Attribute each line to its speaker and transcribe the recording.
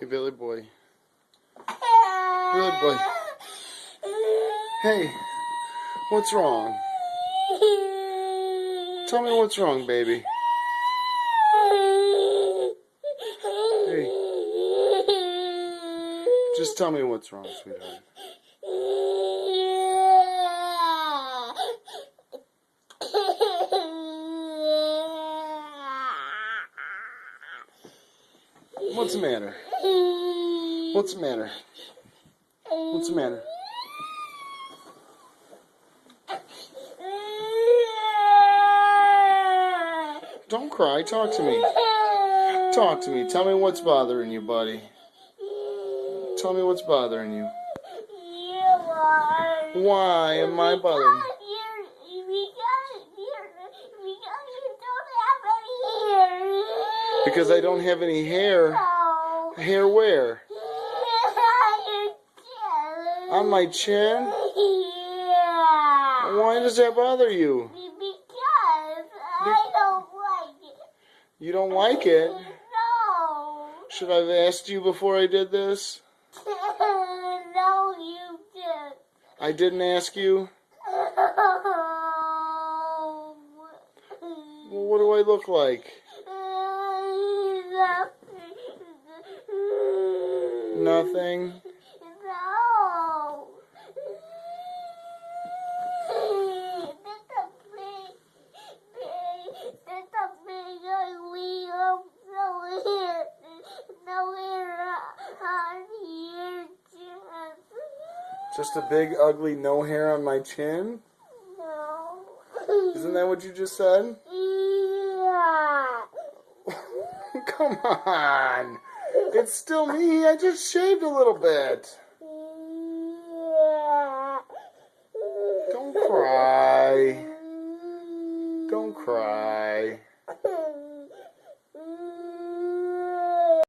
Speaker 1: Hey, Billy boy. Billy boy. Hey, what's wrong? Tell me what's wrong, baby. Hey. Just tell me what's wrong, sweetheart. What's the matter? What's the matter? What's the matter? Don't cry. Talk to me. Talk to me. Tell me what's bothering you, buddy. Tell me what's bothering you. Why am I bothering you? Because I don't have any hair.
Speaker 2: No.
Speaker 1: Hair where? On my chin?
Speaker 2: Yeah.
Speaker 1: Why does that bother you?
Speaker 2: Because I don't like it.
Speaker 1: You don't like it?
Speaker 2: No.
Speaker 1: Should I have asked you before I did this?
Speaker 2: No, you did.
Speaker 1: I didn't ask you? Well, what do I look like? Nothing?
Speaker 2: No. That's a big ugly no hair on your chin.
Speaker 1: Just a big, ugly, no hair on my chin?
Speaker 2: No.
Speaker 1: Isn't that what you just said?
Speaker 2: Yeah.
Speaker 1: Come on. It's still me. I just shaved a little bit.
Speaker 2: Yeah.
Speaker 1: Don't cry. Don't cry.